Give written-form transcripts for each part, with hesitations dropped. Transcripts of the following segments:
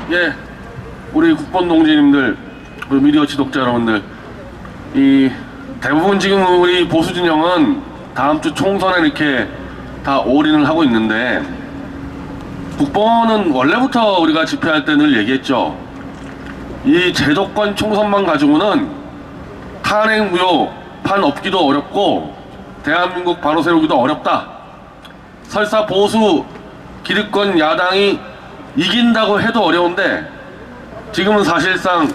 예, 우리 국본 동지님들, 그리고 미디어 지독자 여러분들, 대부분 지금 우리 보수 진영은 다음 주 총선에 이렇게 다 올인을 하고 있는데, 국본은 원래부터 우리가 집회할 때 늘 얘기했죠. 이 제도권 총선만 가지고는 탄핵 무효판 없기도 어렵고 대한민국 바로 세우기도 어렵다. 설사 보수 기득권 야당이 이긴다고 해도 어려운데 지금은 사실상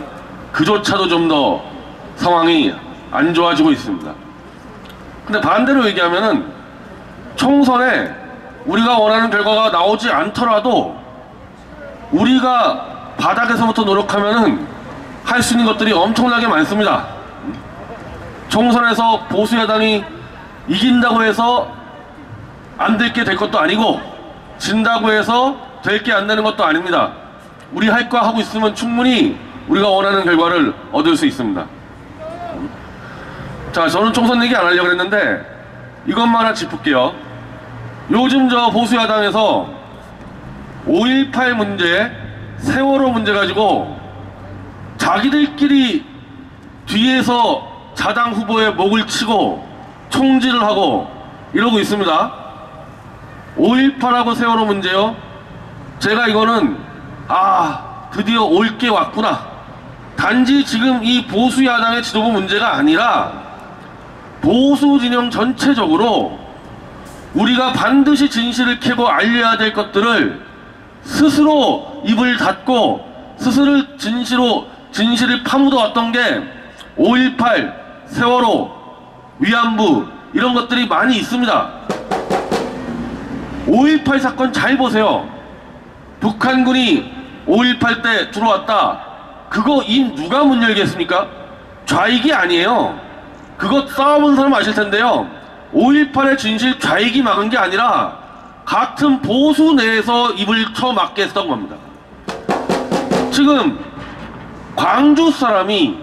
그조차도 좀 더 상황이 안 좋아지고 있습니다. 근데 반대로 얘기하면은 총선에 우리가 원하는 결과가 나오지 않더라도 우리가 바닥에서부터 노력하면은 할 수 있는 것들이 엄청나게 많습니다. 총선에서 보수 야당이 이긴다고 해서 안 될 게 될 것도 아니고 진다고 해서 될 게 안 되는 것도 아닙니다. 우리 할 거 하고 있으면 충분히 우리가 원하는 결과를 얻을 수 있습니다. 자, 저는 총선 얘기 안 하려고 했는데 이것만 하나 짚을게요. 요즘 저 보수 야당에서 5.18 문제, 세월호 문제 가지고 자기들끼리 뒤에서 자당 후보의 목을 치고 총질을 하고 이러고 있습니다. 5.18하고 세월호 문제요. 제가 이거는 드디어 올 게 왔구나. 단지 지금 이 보수 야당의 지도부 문제가 아니라 보수 진영 전체적으로 우리가 반드시 진실을 캐고 알려야 될 것들을 스스로 입을 닫고 스스로 진실을 파묻어왔던 게 5.18, 세월호, 위안부 이런 것들이 많이 있습니다. 5.18 사건 잘 보세요. 북한군이 5.18 때 들어왔다. 그거 입 누가 문 열겠습니까? 좌익이 아니에요. 그거 싸워본 사람 아실 텐데요. 5.18의 진실 좌익이 막은 게 아니라 같은 보수 내에서 입을 쳐막게 했던 겁니다. 지금 광주 사람이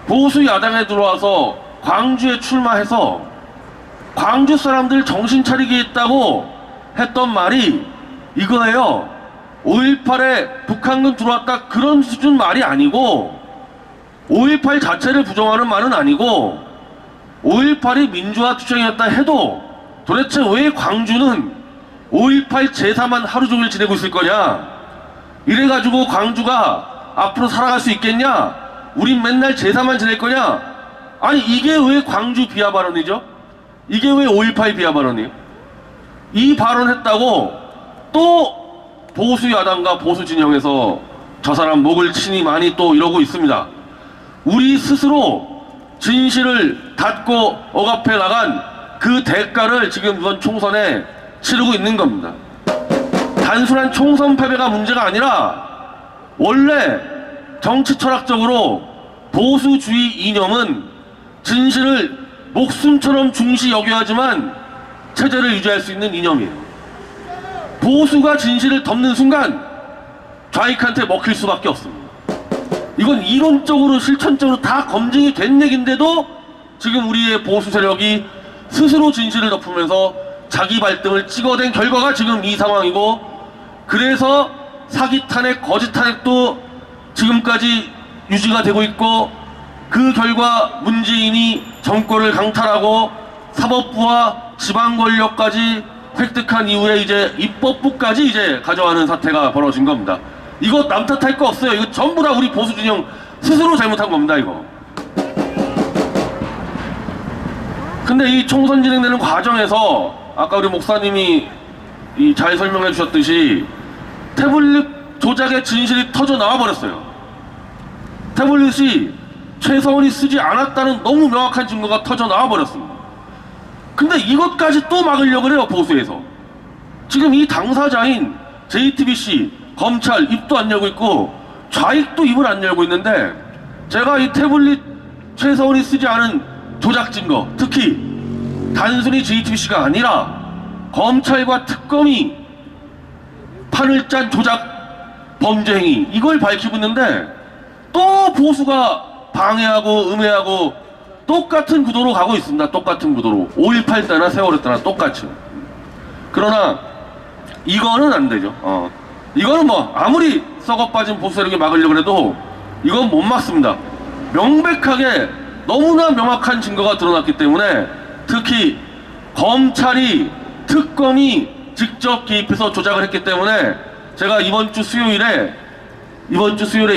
보수 야당에 들어와서 광주에 출마해서 광주 사람들 정신 차리게 했다고 했던 말이 이거예요. 5.18에 북한군 들어왔다 그런 수준 말이 아니고 5.18 자체를 부정하는 말은 아니고 5.18이 민주화 투쟁이었다 해도 도대체 왜 광주는 5.18 제사만 하루 종일 지내고 있을 거냐? 이래가지고 광주가 앞으로 살아갈 수 있겠냐? 우린 맨날 제사만 지낼 거냐? 아니 이게 왜 광주 비하 발언이죠? 이게 왜 5.18 비하 발언이에요? 이 발언했다고 또 보수 야당과 보수 진영에서 저 사람 목을 치니 많이 또 이러고 있습니다. 우리 스스로 진실을 닫고 억압해 나간 그 대가를 지금 이번 총선에 치르고 있는 겁니다. 단순한 총선 패배가 문제가 아니라 원래 정치 철학적으로 보수주의 이념은 진실을 목숨처럼 중시 여겨야지만 체제를 유지할 수 있는 이념이에요. 보수가 진실을 덮는 순간 좌익한테 먹힐 수밖에 없습니다. 이건 이론적으로 실천적으로 다 검증이 된 얘기인데도 지금 우리의 보수 세력이 스스로 진실을 덮으면서 자기 발등을 찍어댄 결과가 지금 이 상황이고, 그래서 사기 탄핵, 거짓 탄핵도 지금까지 유지가 되고 있고, 그 결과 문재인이 정권을 강탈하고 사법부와 지방 권력까지 획득한 이후에 이제 입법부까지 이제 가져가는 사태가 벌어진 겁니다. 이거 남 탓할 거 없어요. 이거 전부 다 우리 보수 진영 스스로 잘못한 겁니다, 이거. 근데 이 총선 진행되는 과정에서 아까 우리 목사님이 잘 설명해 주셨듯이 태블릿 조작의 진실이 터져 나와 버렸어요. 태블릿이 최서원이 쓰지 않았다는 너무 명확한 증거가 터져 나와 버렸습니다. 근데 이것까지 또 막으려고 해요, 보수에서. 지금 이 당사자인 JTBC, 검찰 입도 안 열고 있고 좌익도 입을 안 열고 있는데, 제가 이 태블릿 최서원이 쓰지 않은 조작 증거, 특히 단순히 JTBC가 아니라 검찰과 특검이 판을 짠 조작 범죄 행위, 이걸 밝히고 있는데 또 보수가 방해하고 음해하고 똑같은 구도로 가고 있습니다. 똑같은 구도로. 5.18 때나 세월호 때나 똑같이. 그러나 이거는 안 되죠. 이거는 뭐 아무리 썩어 빠진 보수 세력이 막으려고 해도 이건 못 막습니다. 명백하게 너무나 명확한 증거가 드러났기 때문에, 특히 검찰이, 특검이 직접 개입해서 조작을 했기 때문에 제가 이번 주 수요일에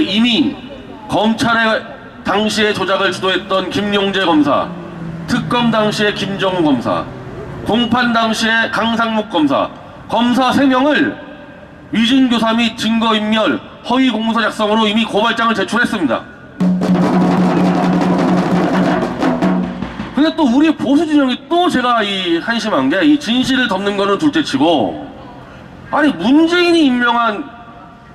이미 검찰의 당시에 조작을 주도했던 김용재 검사, 특검 당시에 김정우 검사, 공판 당시에 강상묵 검사 3명을 위증교사 및 증거인멸, 허위 공문서 작성으로 이미 고발장을 제출했습니다. 근데 또 우리 보수 진영이 또 제가 이 한심한 게, 이 진실을 덮는 거는 둘째치고, 아니 문재인이 임명한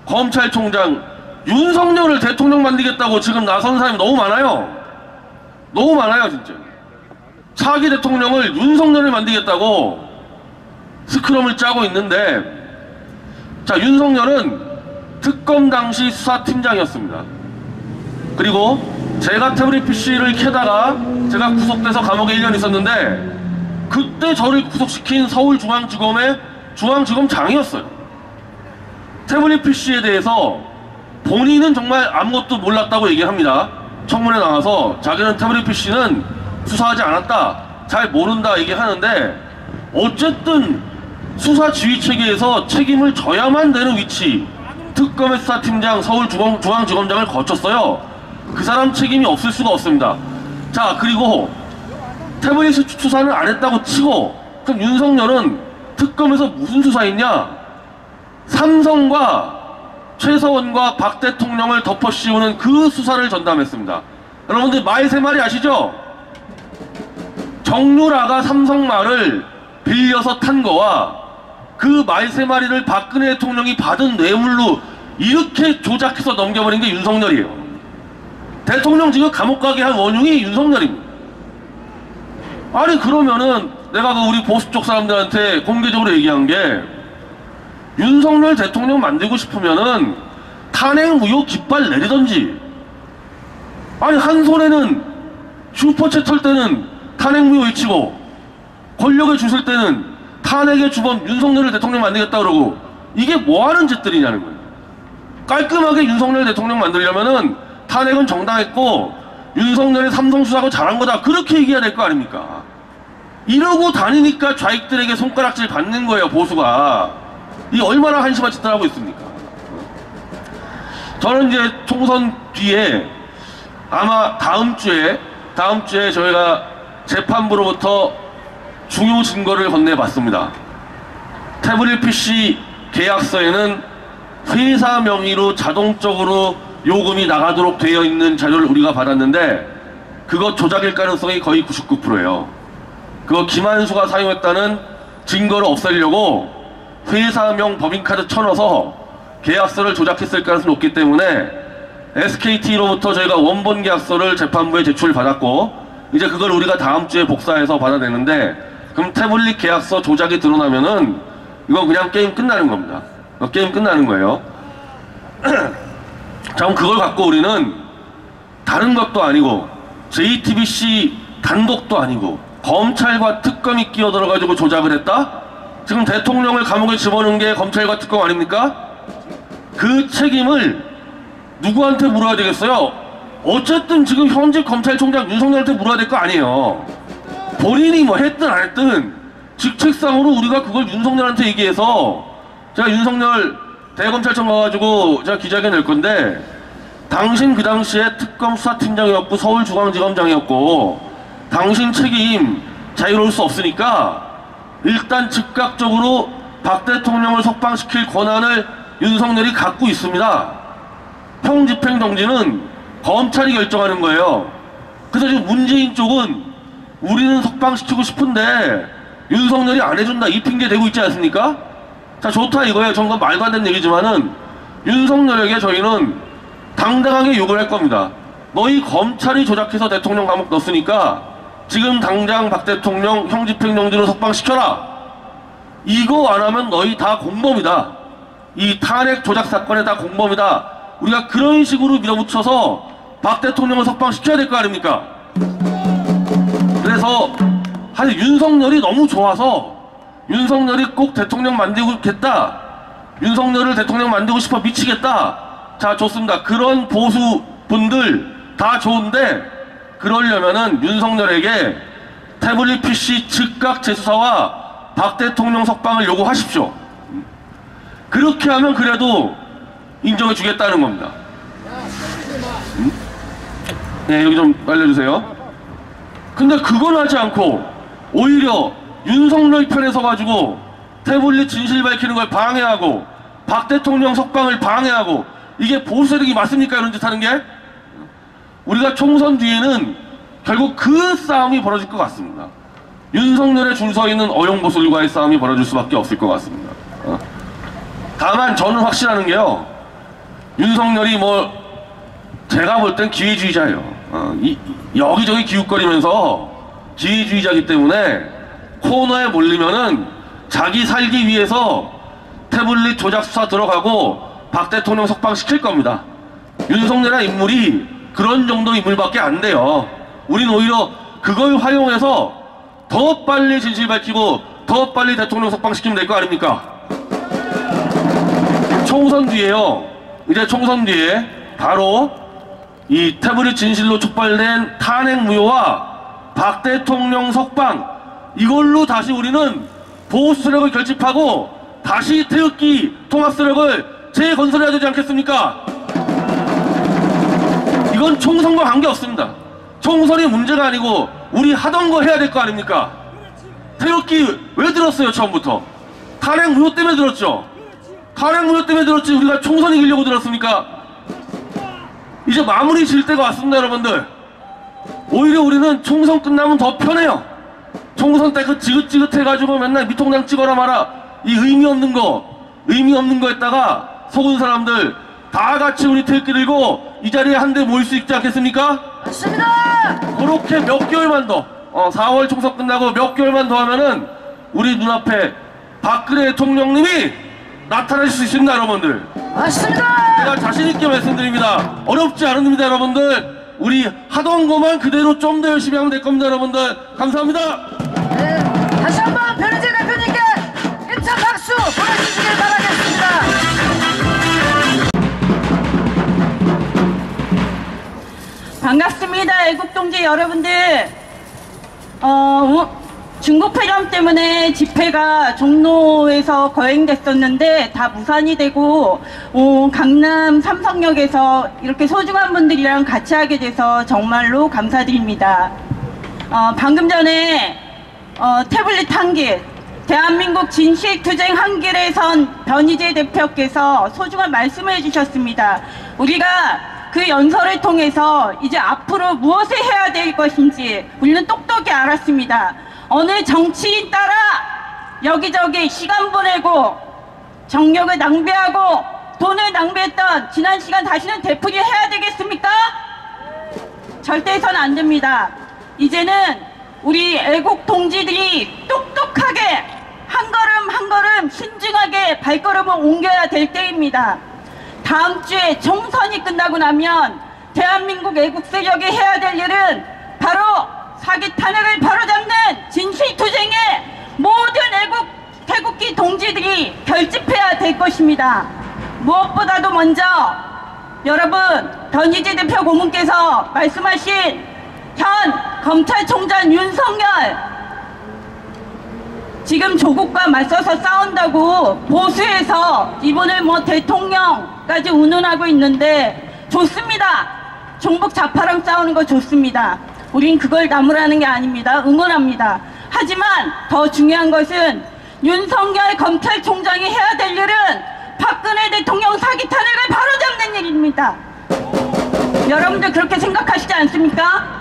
검찰총장 윤석열을 대통령 만들겠다고 지금 나선 사람이 너무 많아요. 너무 많아요 진짜. 차기 대통령을 윤석열을 만들겠다고 스크럼을 짜고 있는데, 자, 윤석열은 특검 당시 수사팀장이었습니다. 그리고 제가 태블릿 PC를 켜다가 제가 구속돼서 감옥에 1년 있었는데, 그때 저를 구속시킨 서울중앙지검의 중앙지검장이었어요. 태블릿 PC에 대해서 본인은 정말 아무것도 몰랐다고 얘기합니다. 청문회 나와서 자기는 태블릿 PC는 수사하지 않았다, 잘 모른다 얘기하는데, 어쨌든 수사 지휘 체계에서 책임을 져야만 되는 위치, 특검의 수사팀장, 서울중앙지검장을 거쳤어요. 그 사람 책임이 없을 수가 없습니다. 자, 그리고 태블릿 수사는 안 했다고 치고, 그럼 윤석열은 특검에서 무슨 수사했냐? 삼성과 최서원과 박 대통령을 덮어씌우는 그 수사를 전담했습니다. 여러분들 말 세 마리 아시죠? 정유라가 삼성 말을 빌려서 탄 거와 그 말 세 마리를 박근혜 대통령이 받은 뇌물로 이렇게 조작해서 넘겨버린 게 윤석열이에요. 대통령 지금 감옥 가게 한 원흉이 윤석열입니다. 아니 그러면은 내가 그 우리 보수 쪽 사람들한테 공개적으로 얘기한 게, 윤석열 대통령 만들고 싶으면은 탄핵 무효 깃발 내리던지, 아니 한 손에는 슈퍼챗 털 때는 탄핵 무효 외치고, 권력에 주실 때는 탄핵의 주범 윤석열을 대통령 만들겠다 그러고, 이게 뭐 하는 짓들이냐는 거예요. 깔끔하게 윤석열 대통령 만들려면은 탄핵은 정당했고 윤석열의 삼성 수사가 잘한 거다, 그렇게 얘기해야 될 거 아닙니까? 이러고 다니니까 좌익들에게 손가락질 받는 거예요, 보수가. 이 얼마나 한심한 짓을 하고 있습니까? 저는 이제 총선 뒤에 아마 다음 주에 저희가 재판부로부터 중요 증거를 건네봤습니다. 태블릿 PC 계약서에는 회사 명의로 자동적으로 요금이 나가도록 되어 있는 자료를 우리가 받았는데, 그거 조작일 가능성이 거의 99%예요. 그거 김한수가 사용했다는 증거를 없애려고 회사명 법인카드 쳐넣어서 계약서를 조작했을 가능성이 높기 때문에 SKT로부터 저희가 원본 계약서를 재판부에 제출받았고, 이제 그걸 우리가 다음 주에 복사해서 받아내는데, 그럼 태블릿 계약서 조작이 드러나면은 이건 그냥 게임 끝나는 겁니다. 게임 끝나는 거예요. 자, 그럼 그걸 갖고 우리는 다른 것도 아니고 JTBC 단독도 아니고 검찰과 특검이 끼어들어가지고 조작을 했다? 지금 대통령을 감옥에 집어넣은 게 검찰과 특검 아닙니까? 그 책임을 누구한테 물어야 되겠어요? 어쨌든 지금 현직 검찰총장 윤석열한테 물어야 될 거 아니에요. 본인이 뭐 했든 안 했든 직책상으로 우리가 그걸 윤석열한테 얘기해서, 제가 윤석열 대검찰청 가가지고 제가 기자회견 낼 건데, 당신 그 당시에 특검 수사팀장이었고 서울중앙지검장이었고 당신 책임 자유로울 수 없으니까 일단 즉각적으로 박 대통령을 석방시킬 권한을 윤석열이 갖고 있습니다. 형집행정지는 검찰이 결정하는 거예요. 그래서 지금 문재인 쪽은 우리는 석방시키고 싶은데 윤석열이 안 해준다, 이 핑계 대고 있지 않습니까? 자, 좋다 이거예요. 정말 말도 안 되는 얘기지만은 윤석열에게 저희는 당당하게 욕을 할 겁니다. 너희 검찰이 조작해서 대통령 감옥 넣었으니까 지금 당장 박 대통령 형집행정지로 석방시켜라. 이거 안 하면 너희 다 공범이다. 이 탄핵 조작 사건에 다 공범이다. 우리가 그런 식으로 밀어붙여서 박 대통령을 석방시켜야 될 거 아닙니까? 그래서 사실 윤석열이 너무 좋아서 윤석열이 꼭 대통령 만들겠다, 윤석열을 대통령 만들고 싶어 미치겠다. 자, 좋습니다. 그런 보수 분들 다 좋은데, 그러려면은 윤석열에게 태블릿 PC 즉각 재수사와 박 대통령 석방을 요구하십시오. 그렇게 하면 그래도 인정해 주겠다는 겁니다. 네, 여기 좀 알려주세요. 근데 그걸 하지 않고 오히려 윤석열 편에 서가지고 태블릿 진실 밝히는 걸 방해하고 박 대통령 석방을 방해하고, 이게 보수 세력이 맞습니까? 이런 짓 하는 게? 우리가 총선 뒤에는 결국 그 싸움이 벌어질 것 같습니다. 윤석열에 줄 서 있는 어용보수들과의 싸움이 벌어질 수밖에 없을 것 같습니다. 다만 저는 확신하는 게요, 윤석열이 뭐 제가 볼 땐 기회주의자예요. 여기저기 기웃거리면서 기회주의자이기 때문에 코너에 몰리면은 자기 살기 위해서 태블릿 조작 수사 들어가고 박 대통령 석방시킬 겁니다. 윤석열이라는 인물이 그런 정도 인물밖에 안 돼요. 우린 오히려 그걸 활용해서 더 빨리 진실 밝히고 더 빨리 대통령 석방시키면 될 거 아닙니까? 총선 뒤에요. 이제 총선 뒤에 바로 이 태블릿 진실로 촉발된 탄핵 무효와 박 대통령 석방, 이걸로 다시 우리는 보수 세력을 결집하고 다시 태극기 통합 세력을 재건설해야 되지 않겠습니까? 이건 총선과 관계없습니다. 총선이 문제가 아니고 우리 하던 거 해야 될 거 아닙니까? 태극기 왜 들었어요? 처음부터 탄핵 무효 때문에 들었죠. 탄핵 무효 때문에 들었지 우리가 총선 이기려고 들었습니까? 이제 마무리 질 때가 왔습니다, 여러분들. 오히려 우리는 총선 끝나면 더 편해요. 총선 때 그 지긋지긋해가지고 맨날 밑통장 찍어라 마라, 이 의미 없는 거 했다가 속은 사람들 다 같이 우리 태극기 들고 이 자리에 한 대 모일 수 있지 않겠습니까? 맞습니다. 그렇게 몇 개월만 더, 4월 총선 끝나고 몇 개월만 더 하면은 우리 눈앞에 박근혜 대통령님이 나타나실 수 있습니다, 여러분들. 맞습니다. 제가 자신있게 말씀드립니다. 어렵지 않습니다, 여러분들. 우리 하던 것만 그대로 좀 더 열심히 하면 될 겁니다, 여러분들. 감사합니다. 네, 다시 한번 변희재 대표님께 힘찬 박수 보내주시길 바라겠습니다. 반갑습니다, 애국동지 여러분들. 중국 폐렴 때문에 집회가 종로에서 거행됐었는데 다 무산이 되고, 강남 삼성역에서 이렇게 소중한 분들이랑 같이 하게 돼서 정말로 감사드립니다. 방금 전에 태블릿 한길, 대한민국 진실투쟁 한길에 선 변희재 대표께서 소중한 말씀을 해주셨습니다. 우리가 그 연설을 통해서 이제 앞으로 무엇을 해야 될 것인지 우리는 똑똑히 알았습니다. 어느 정치인 따라 여기저기 시간 보내고 정력을 낭비하고 돈을 낭비했던 지난 시간 다시는 되풀이 해야 되겠습니까? 절대 해서는 안 됩니다. 이제는 우리 애국 동지들이 똑똑하게 한 걸음 한 걸음 신중하게 발걸음을 옮겨야 될 때입니다. 다음 주에 총선이 끝나고 나면 대한민국 애국 세력이 해야 될 일은 바로 사기 탄핵을 바로잡는 진실투쟁에 모든 애국 태극기 동지들이 결집해야 될 것입니다. 무엇보다도 먼저 여러분, 변희재 대표 고문께서 말씀하신 현 검찰총장 윤석열, 지금 조국과 맞서서 싸운다고 보수에서 이분을 뭐 대통령까지 운운하고 있는데 좋습니다. 종북 좌파랑 싸우는 거 좋습니다. 우린 그걸 나무라는 게 아닙니다. 응원합니다. 하지만 더 중요한 것은 윤석열 검찰총장이 해야 될 일은 박근혜 대통령 사기 탄핵을 바로잡는 일입니다. 여러분들 그렇게 생각하시지 않습니까?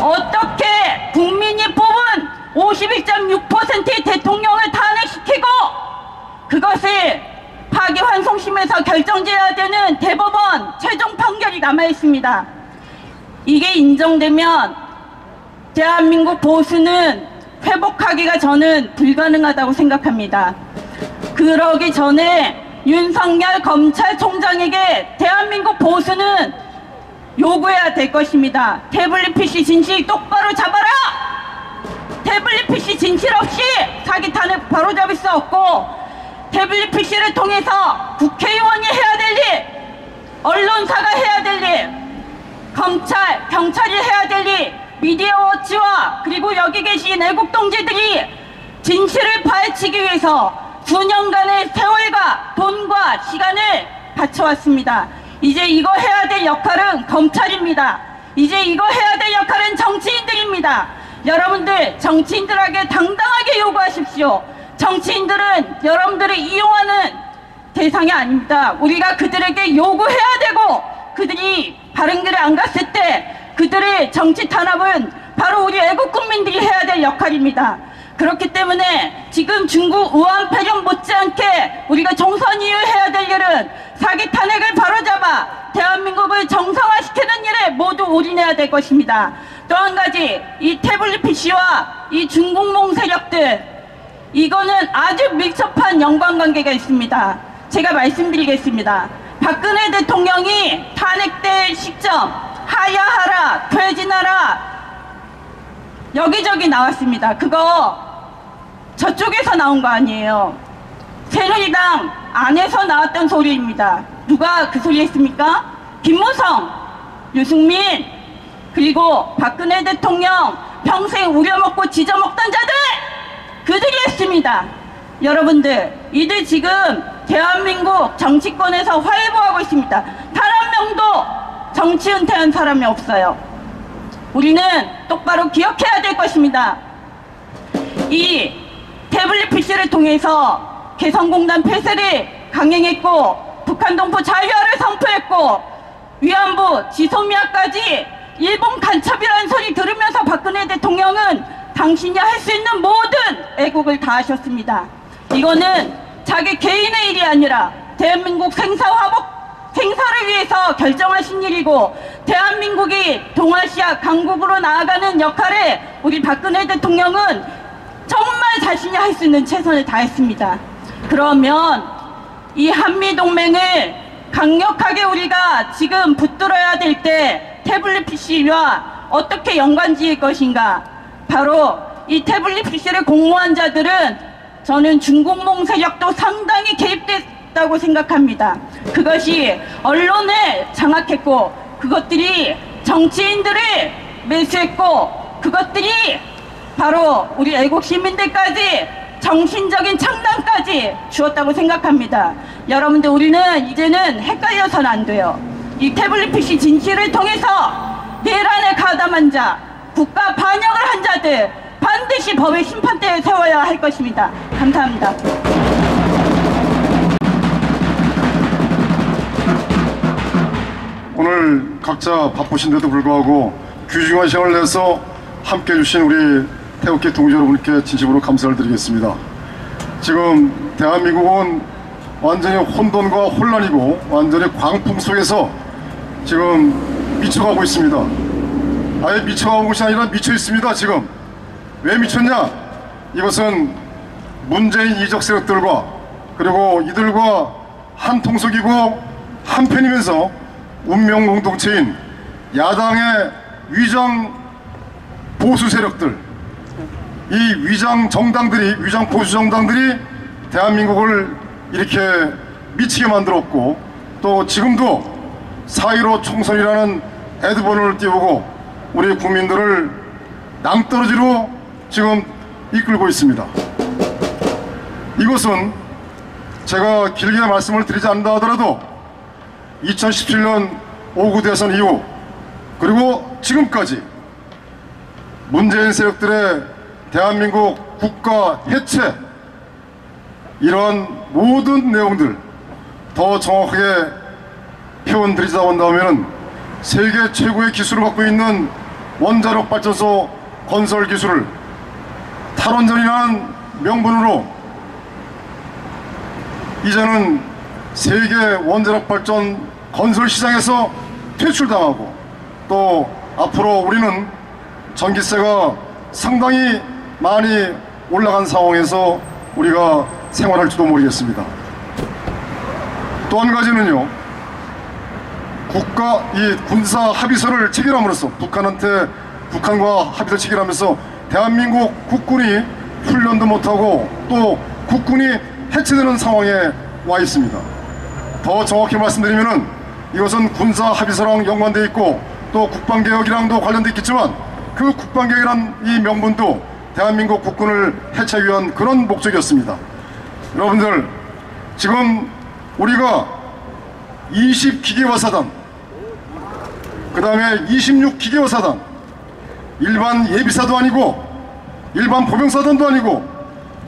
어떻게 국민이 뽑은 51.6%의 대통령을 탄핵시키고 그것을 파기환송심에서 결정지어야 되는 대법원 최종 판결이 남아있습니다. 이게 인정되면 대한민국 보수는 회복하기가 저는 불가능하다고 생각합니다. 그러기 전에 윤석열 검찰총장에게 대한민국 보수는 요구해야 될 것입니다. 태블릿 PC 진실 똑바로 잡아라! 태블릿 PC 진실 없이 사기 탄핵 바로잡을 수 없고, 태블릿 PC를 통해서 국회의원이 해야 될 일, 언론사가 해야 될 일, 검찰, 경찰이 해야 될 일, 미디어워치와 그리고 여기 계신 애국 동지들이 진실을 파헤치기 위해서 수년간의 세월과 돈과 시간을 바쳐왔습니다. 이제 이거 해야 될 역할은 검찰입니다. 이제 이거 해야 될 역할은 정치인들입니다. 여러분들 정치인들에게 당당하게 요구하십시오. 정치인들은 여러분들을 이용하는 대상이 아닙니다. 우리가 그들에게 요구해야 되고 그들이 바른 길을 안 갔을 때 그들의 정치 탄압은 바로 우리 애국 국민들이 해야 될 역할입니다. 그렇기 때문에 지금 중국 우한 폐렴 못지않게 우리가 총선 이후 해야 될 일은 사기 탄핵을 바로잡아 대한민국을 정상화시키는 일에 모두 올인해야 될 것입니다. 또 한 가지, 이 태블릿 PC와 이 중국몽 세력들, 이거는 아주 밀접한 연관관계가 있습니다. 제가 말씀드리겠습니다. 박근혜 대통령이 탄핵될 시점 하야하라, 퇴진하라 여기저기 나왔습니다. 그거 저쪽에서 나온 거 아니에요. 새누리당 안에서 나왔던 소리입니다. 누가 그 소리 했습니까? 김무성, 유승민, 그리고 박근혜 대통령 평생 우려먹고 지져먹던 자들, 그들이 했습니다. 여러분들, 이들 지금 대한민국 정치권에서 활보하고 있습니다. 단 한 명도 정치 은퇴한 사람이 없어요. 우리는 똑바로 기억해야 될 것입니다. 이 태블릿 PC를 통해서 개성공단 폐쇄를 강행했고 북한 동포 자유화를 선포했고 위안부 지소미아까지 일본 간첩이라는 소리 들으면서 박근혜 대통령은 당신이 할 수 있는 모든 애국을 다 하셨습니다. 이거는 자기 개인의 일이 아니라 대한민국 생사를 위해서 결정하신 일이고 대한민국이 동아시아 강국으로 나아가는 역할에 우리 박근혜 대통령은 정말 자신이 할 수 있는 최선을 다했습니다. 그러면 이 한미동맹을 강력하게 우리가 지금 붙들어야 될 때 태블릿 PC와 어떻게 연관 지을 것인가. 바로 이 태블릿 PC를 공모한 자들은 저는 중국몽 세력도 상당히 개입됐다고 생각합니다. 그것이 언론을 장악했고 그것들이 정치인들을 매수했고 그것들이 바로 우리 애국 시민들까지 정신적인 창단까지 주었다고 생각합니다. 여러분들, 우리는 이제는 헷갈려서는 안 돼요. 이 태블릿 PC 진실을 통해서 내란을 가담한 자, 국가 반역을 한 자들 반드시 법의 심판대에 세워야 할 것입니다. 감사합니다. 오늘 각자 바쁘신데도 불구하고 귀중한 시간을 내서 함께해 주신 우리 태극기 동지 여러분께 진심으로 감사를 드리겠습니다. 지금 대한민국은 완전히 혼돈과 혼란이고 완전히 광풍 속에서 지금 미쳐가고 있습니다. 아예 미쳐가고 것이 아니라 미쳐 있습니다. 지금 왜 미쳤냐? 이것은 문재인 이적 세력들과 그리고 이들과 한 통속이고 한편이면서 운명 공동체인 야당의 위장 보수 세력들, 이 위장 정당들이, 위장 보수 정당들이 대한민국을 이렇게 미치게 만들었고 또 지금도 4.15 총선이라는 헤드번호를 띄우고 우리 국민들을 낭떠러지로 지금 이끌고 있습니다. 이것은 제가 길게 말씀을 드리지 않는다 하더라도 2017년 5구 대선 이후 그리고 지금까지 문재인 세력들의 대한민국 국가 해체, 이러한 모든 내용들 더 정확하게 표현드리자 한다면 세계 최고의 기술을 갖고 있는 원자력 발전소 건설 기술을 탈원전이라는 명분으로 이제는 세계 원자력 발전 건설 시장에서 퇴출당하고 또 앞으로 우리는 전기세가 상당히 많이 올라간 상황에서 우리가 생활할지도 모르겠습니다. 또 한 가지는요, 이 군사 합의서를 체결함으로써 북한과 합의서 체결하면서 대한민국 국군이 훈련도 못하고 또 국군이 해체되는 상황에 와 있습니다. 더 정확히 말씀드리면은 이것은 군사 합의서랑 연관되어 있고 또 국방개혁이랑도 관련되어 있겠지만 그 국방개혁이란 이 명분도 대한민국 국군을 해체하기 위한 그런 목적이었습니다. 여러분들, 지금 우리가 20기계화 사단, 그 다음에 26기계화 사단, 일반 예비사도 아니고 일반 보병사단도 아니고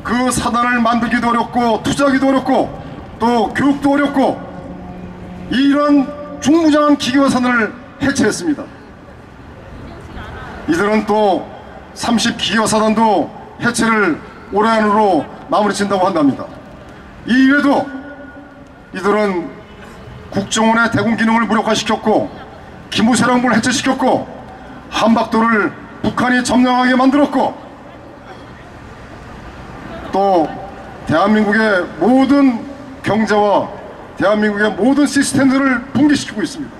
그 사단을 만들기도 어렵고 투자하기도 어렵고 또 교육도 어렵고 이런 중무장한 기계화 사단을 해체했습니다. 이들은 또 30기계화 사단도 해체를 올해 안으로 마무리 짓는다고 한답니다. 이외에도 이들은 국정원의 대공 기능을 무력화시켰고 기무사령부를 해체시켰고 한박도를 북한이 점령하게 만들었고 또 대한민국의 모든 경제와 대한민국의 모든 시스템들을 붕괴시키고 있습니다.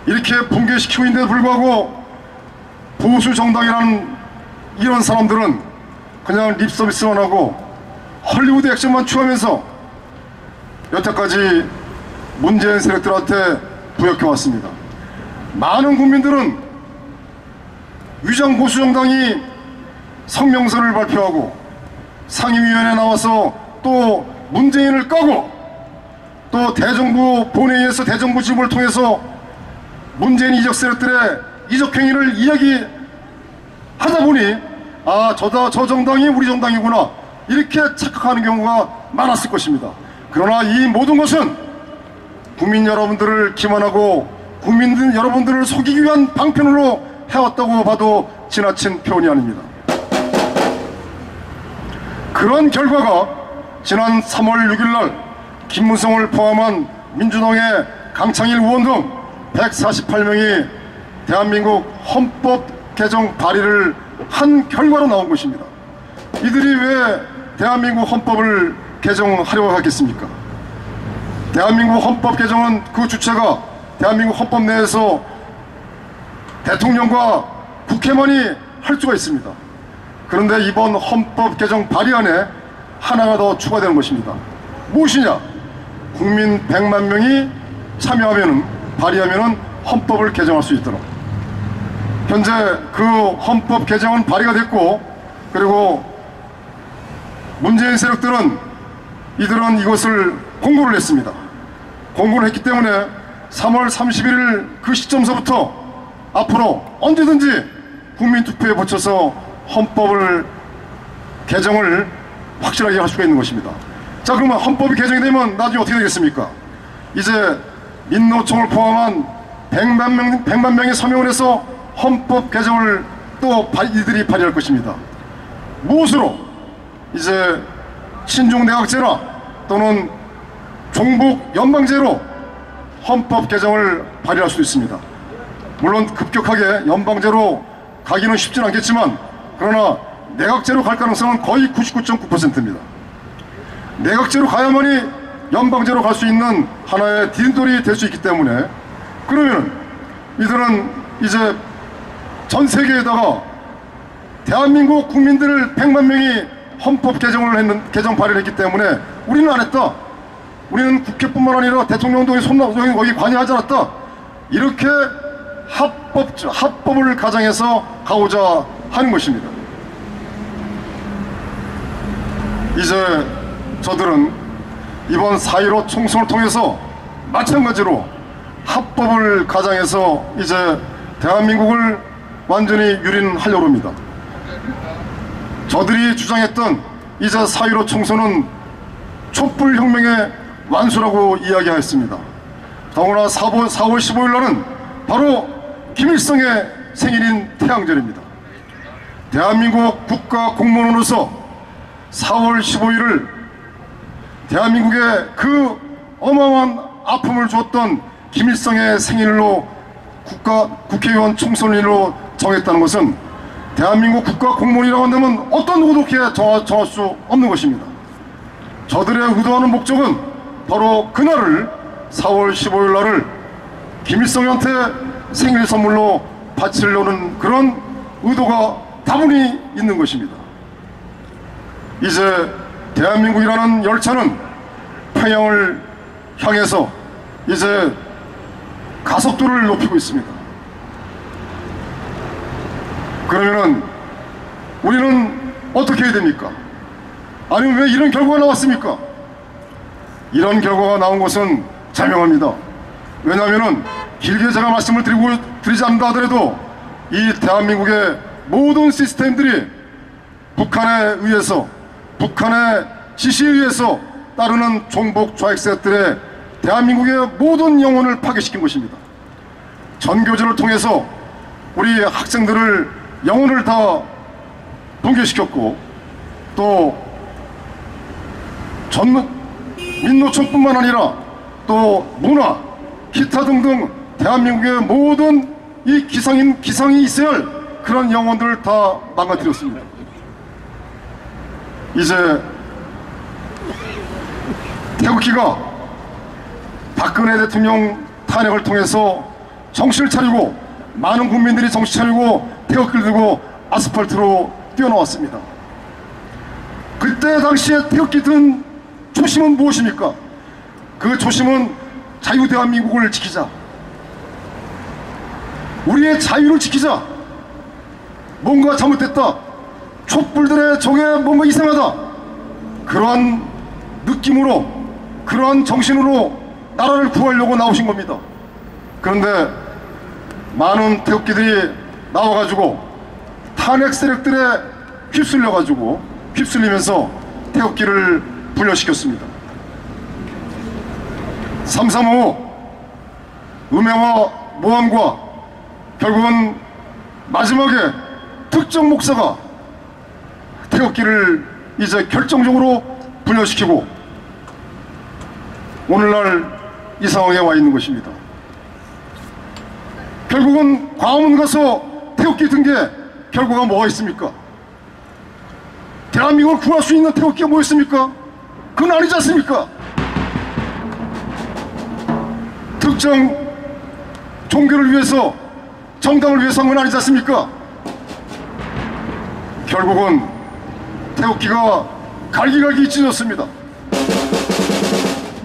이렇게 붕괴시키고 있는데도 불구하고 보수 정당이라는 이런 사람들은 그냥 립서비스만 하고 헐리우드 액션만 취하면서 여태까지 문재인 세력들한테 부역해왔습니다. 많은 국민들은 위장 보수 정당이 성명서를 발표하고 상임위원회에 나와서 또 문재인을 까고 또 대정부 본회의에서 대정부 지부를 통해서 문재인 이적 세력들의 이적 행위를 이야기하다 보니 아, 저 정당이 우리 정당이구나 이렇게 착각하는 경우가 많았을 것입니다. 그러나 이 모든 것은 국민 여러분들을 기만하고 국민 여러분들을 속이기 위한 방편으로 해왔다고 봐도 지나친 표현이 아닙니다. 그런 결과가 지난 3월 6일날 김무성을 포함한 민주당의 강창일 의원 등 148명이 대한민국 헌법 개정 발의를 한 결과로 나온 것입니다. 이들이 왜 대한민국 헌법을 개정하려고 하겠습니까? 대한민국 헌법 개정은 그 주체가 대한민국 헌법 내에서 대통령과 국회만이 할 수가 있습니다. 그런데 이번 헌법 개정 발의안에 하나가 더 추가되는 것입니다. 무엇이냐? 국민 100만 명이 참여하면은 발의하면은 헌법을 개정할 수 있도록. 현재 그 헌법 개정은 발의가 됐고, 그리고 문재인 세력들은 이들은 이것을 공고를 했습니다. 공고를 했기 때문에 3월 31일 그 시점서부터 앞으로 언제든지 국민투표에 거쳐서 헌법을 개정을 확실하게 할 수가 있는 것입니다. 자, 그러면 헌법이 개정이 되면 나중에 어떻게 되겠습니까? 이제 민노총을 포함한 100만 명이 서명을 해서 헌법 개정을 또 이들이 발의할 것입니다. 무엇으로? 이제 친중내각제나 또는 종북 연방제로 헌법 개정을 발의할 수도 있습니다. 물론 급격하게 연방제로 가기는 쉽지는 않겠지만, 그러나 내각제로 갈 가능성은 거의 99.9%입니다. 내각제로 가야만이 연방제로 갈 수 있는 하나의 디딤돌이 될 수 있기 때문에, 그러면 이들은 이제 전 세계에다가 대한민국 국민들을 100만 명이 헌법 개정 발의를 했기 때문에 우리는 안 했다, 우리는 국회뿐만 아니라 대통령도 거기 관여하지 않았다, 이렇게 합법을 가정해서 가고자 하는 것입니다. 이제 저들은 이번 4.15 총선을 통해서 마찬가지로 합법을 가정해서 이제 대한민국을 완전히 유린하려고 합니다. 저들이 주장했던 이제 4.15 총선은 촛불혁명의 완수라고 이야기하였습니다. 더구나 4월 15일 날은 바로 김일성의 생일인 태양절입니다. 대한민국 국가 공무원으로서 4월 15일을 대한민국의 그 어마어마한 아픔을 주었던 김일성의 생일로 국회의원 총선일로 정했다는 것은 대한민국 국가 공무원이라고 한다면 어떤 누구도 그렇게 정할 수 없는 것입니다. 저들의 의도하는 목적은 바로 그날을 4월 15일 날을 김일성한테 생일 선물로 바치려는 그런 의도가 다분히 있는 것입니다. 이제 대한민국이라는 열차는 평양을 향해서 이제 가속도를 높이고 있습니다. 그러면은 우리는 어떻게 해야 됩니까? 아니면 왜 이런 결과가 나왔습니까? 이런 결과가 나온 것은 자명합니다. 왜냐하면은 길게 제가 말씀을 드리지 않는다 하더라도 이 대한민국의 모든 시스템들이 북한에 의해서, 북한의 지시에 의해서 따르는 종북 좌익세력들의 대한민국의 모든 영혼을 파괴시킨 것입니다. 전교조를 통해서 우리 학생들을 영혼을 다 붕괴시켰고, 또 민노총뿐만 아니라 또 문화, 기타 등등 대한민국의 모든 이 기상이 있어야 할 그런 영혼들을 다 망가뜨렸습니다. 이제 태극기가 박근혜 대통령 탄핵을 통해서 정신을 차리고, 많은 국민들이 정신 차리고 태극기를 들고 아스팔트로 뛰어나왔습니다. 그때 당시에 태극기 든 초심은 무엇입니까? 그 초심은 자유 대한민국을 지키자, 우리의 자유를 지키자. 뭔가 잘못됐다, 촛불들의 저게 뭔가 이상하다, 그러한 느낌으로, 그러한 정신으로 나라를 구하려고 나오신 겁니다. 그런데 많은 태극기들이 나와가지고 탄핵 세력들에 휩쓸리면서 태극기를 분열시켰습니다. 3.3.5 음해와 모함과 결국은 마지막에 특정 목사가 태극기를 이제 결정적으로 분열시키고 오늘날 이 상황에 와 있는 것입니다. 결국은 광화문 가서 태극기 든 게 결과가 뭐가 있습니까? 대한민국을 구할 수 있는 태극기가 뭐였습니까? 그건 아니지 않습니까? 특정 종교를 위해서, 정당을 위해서 한 건 아니지 않습니까? 결국은 태극기가 갈기갈기 찢어졌습니다.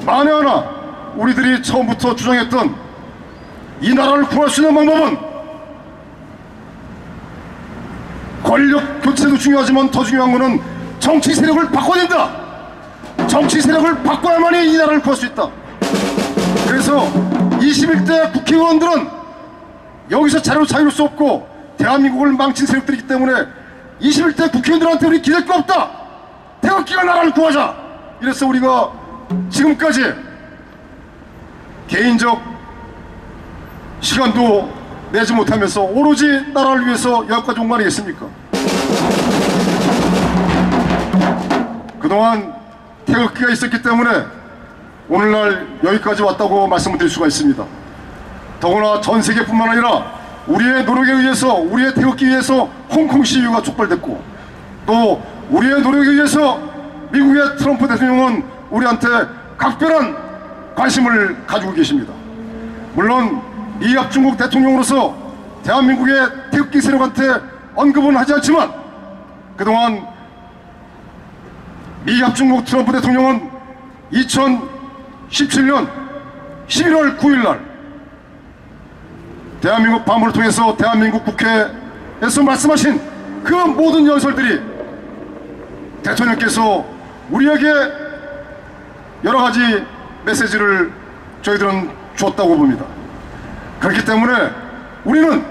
만에 하나 우리들이 처음부터 주장했던 이 나라를 구할 수 있는 방법은 권력 교체도 중요하지만 더 중요한 것은 정치 세력을 바꿔야 된다. 정치 세력을 바꿔야만이 이 나라를 구할 수 있다. 그래서 21대 국회의원들은 여기서 자유로울 수 없고 대한민국을 망친 세력들이기 때문에 21대 국회의원들한테 우리 기댈 거 없다. 태극기가 나라를 구하자. 이래서 우리가 지금까지 개인적 시간도 내지 못하면서 오로지 나라를 위해서 여기까지 온 거 아니겠습니까? 그동안 태극기가 있었기 때문에 오늘날 여기까지 왔다고 말씀을 드릴 수가 있습니다. 더구나 전 세계뿐만 아니라 우리의 노력에 의해서, 우리의 태극기에 의해서 홍콩 시위가 촉발됐고, 또 우리의 노력에 의해서 미국의 트럼프 대통령은 우리한테 각별한 관심을 가지고 계십니다. 물론 미합중국 대통령으로서 대한민국의 태극기 세력한테 언급은 하지 않지만, 그동안 미합중국 트럼프 대통령은 2017년 11월 9일날 대한민국 방문을 통해서 대한민국 국회에서 말씀하신 그 모든 연설들이 대통령께서 우리에게 여러가지 메시지를 저희들은 줬다고 봅니다. 그렇기 때문에 우리는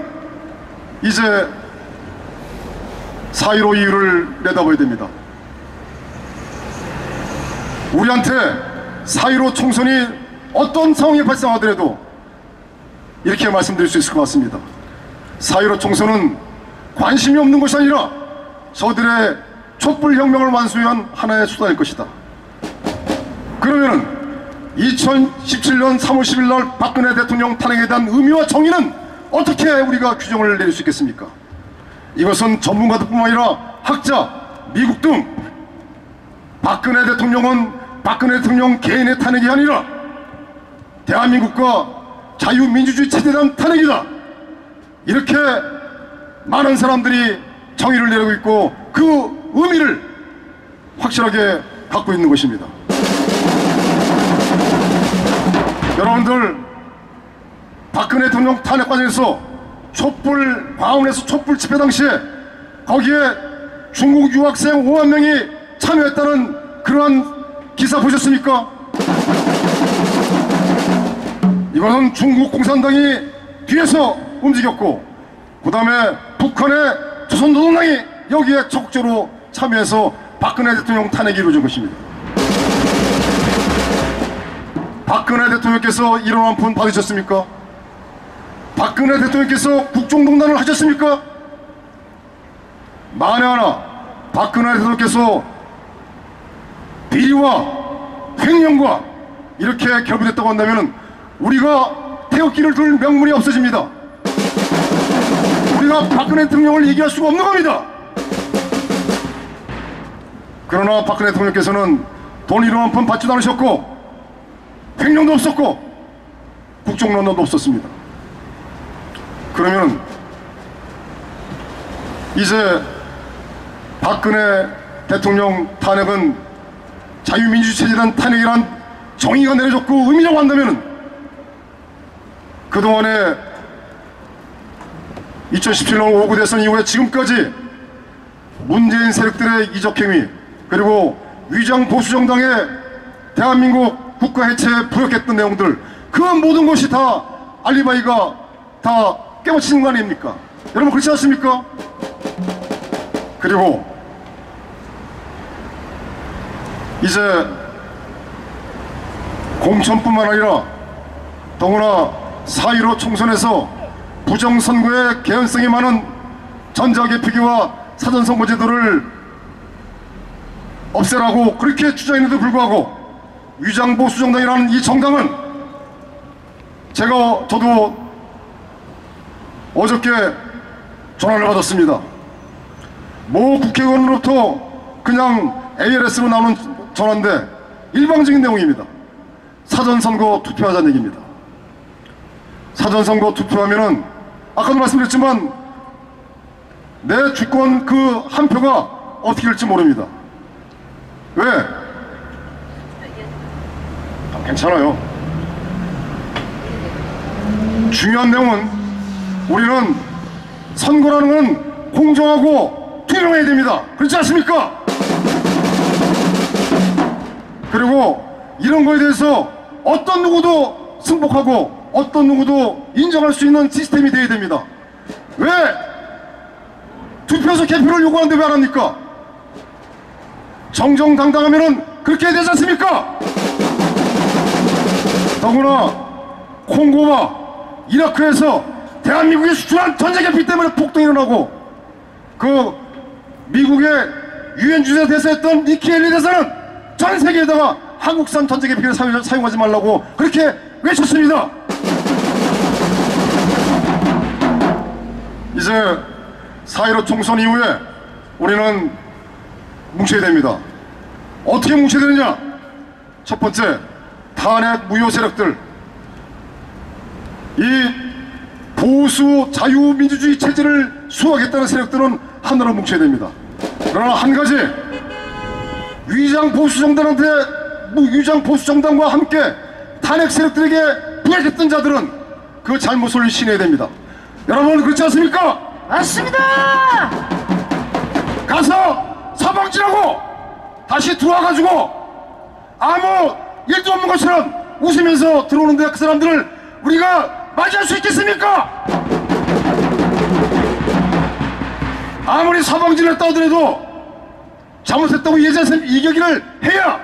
이제 4.15 이유를 내다봐야 됩니다. 우리한테 4.15 총선이 어떤 상황이 발생하더라도 이렇게 말씀드릴 수 있을 것 같습니다. 4.15 총선은 관심이 없는 것이 아니라 저들의 촛불혁명을 완수한 하나의 수단일 것이다. 그러면 2017년 3월 10일 날 박근혜 대통령 탄핵에 대한 의미와 정의는 어떻게 우리가 규정을 내릴 수 있겠습니까? 이것은 전문가들뿐만 아니라 학자, 미국 등 박근혜 대통령 개인의 탄핵이 아니라 대한민국과 자유민주주의 체제에 대한 탄핵이다. 이렇게 많은 사람들이 정의를 내리고 있고 그 의미를 확실하게 갖고 있는 것입니다. 여러분들, 박근혜 대통령 탄핵 과정에서 촛불 광화문에서 촛불 집회 당시에 거기에 중국 유학생 5만 명이 참여했다는 그러한 기사 보셨습니까? 이것은 중국 공산당이 뒤에서 움직였고, 그 다음에 북한의 조선노동당이 여기에 적극적으로 참여해서 박근혜 대통령 탄핵이 이루어진 것입니다. 박근혜 대통령께서 이런 한 푼 받으셨습니까? 박근혜 대통령께서 국정농단을 하셨습니까? 만에 하나 박근혜 대통령께서 비리와 횡령과 이렇게 결부됐다고 한다면 우리가 태극기를 들 명분이 없어집니다. 우리가 박근혜 대통령을 얘기할 수가 없는 겁니다. 그러나 박근혜 대통령께서는 돈 1원 한 푼 받지도 않으셨고 횡령도 없었고 국정농단도 없었습니다. 그러면 이제 박근혜 대통령 탄핵은 자유민주체제란 탄핵이란 정의가 내려졌고 의미라고 한다면 그동안에 2017년 5구 대선 이후에 지금까지 문재인 세력들의 이적행위 그리고 위장 보수정당의 대한민국 국가 해체에 부역했던 내용들 그 모든 것이 다 알리바이가 다 깨우치는 거 아닙니까? 여러분 그렇지 않습니까? 그리고 이제 공천뿐만 아니라 더구나 4.15 총선에서 부정선거의 개연성이 많은 전자개표기와 사전선거제도를 없애라고 그렇게 주장했는데도 불구하고 위장보수정당이라는 이 정당은 저도 어저께 전화를 받았습니다. 모 국회의원으로부터 그냥 ALS로 나오는 전화인데 일방적인 내용입니다. 사전선거 투표하자는 얘기입니다. 사전선거 투표하면은 아까도 말씀드렸지만 내 주권 그 한 표가 어떻게 될지 모릅니다. 왜? 괜찮아요. 중요한 내용은 우리는 선거라는 건 공정하고 투명해야 됩니다. 그렇지 않습니까? 그리고 이런 거에 대해서 어떤 누구도 승복하고 어떤 누구도 인정할 수 있는 시스템이 되어야 됩니다. 왜 투표소 개표를 요구하는데 왜 안 합니까? 정정당당하면은 그렇게 해야 되지 않습니까? 더구나 콩고와 이라크에서 대한민국이 수출한 전자개표 때문에 폭동이 일어나고 그 미국의 유엔 주재 대사였던 니키 헬리 대사는 전 세계에다가 한국산 전자개표를 사용하지 말라고 그렇게 외쳤습니다. 이제 4.15 총선 이후에 우리는 뭉쳐야 됩니다. 어떻게 뭉쳐야 되느냐? 첫 번째, 탄핵 무효 세력들, 이 보수 자유민주주의 체제를 수호하겠다는 세력들은 하나로 뭉쳐야 됩니다. 그러나 한 가지, 위장 보수정당과 함께 탄핵 세력들에게 부역했던 자들은 그 잘못을 신해야 됩니다. 여러분 그렇지 않습니까? 맞습니다. 가서 서방지라고 다시 들어와가지고 아무 일도 없는 것처럼 웃으면서 들어오는데 그 사람들을 우리가 맞이할 수 있겠습니까? 아무리 서방지를 떠들어도 잘못했다고 예전에 이격을 해야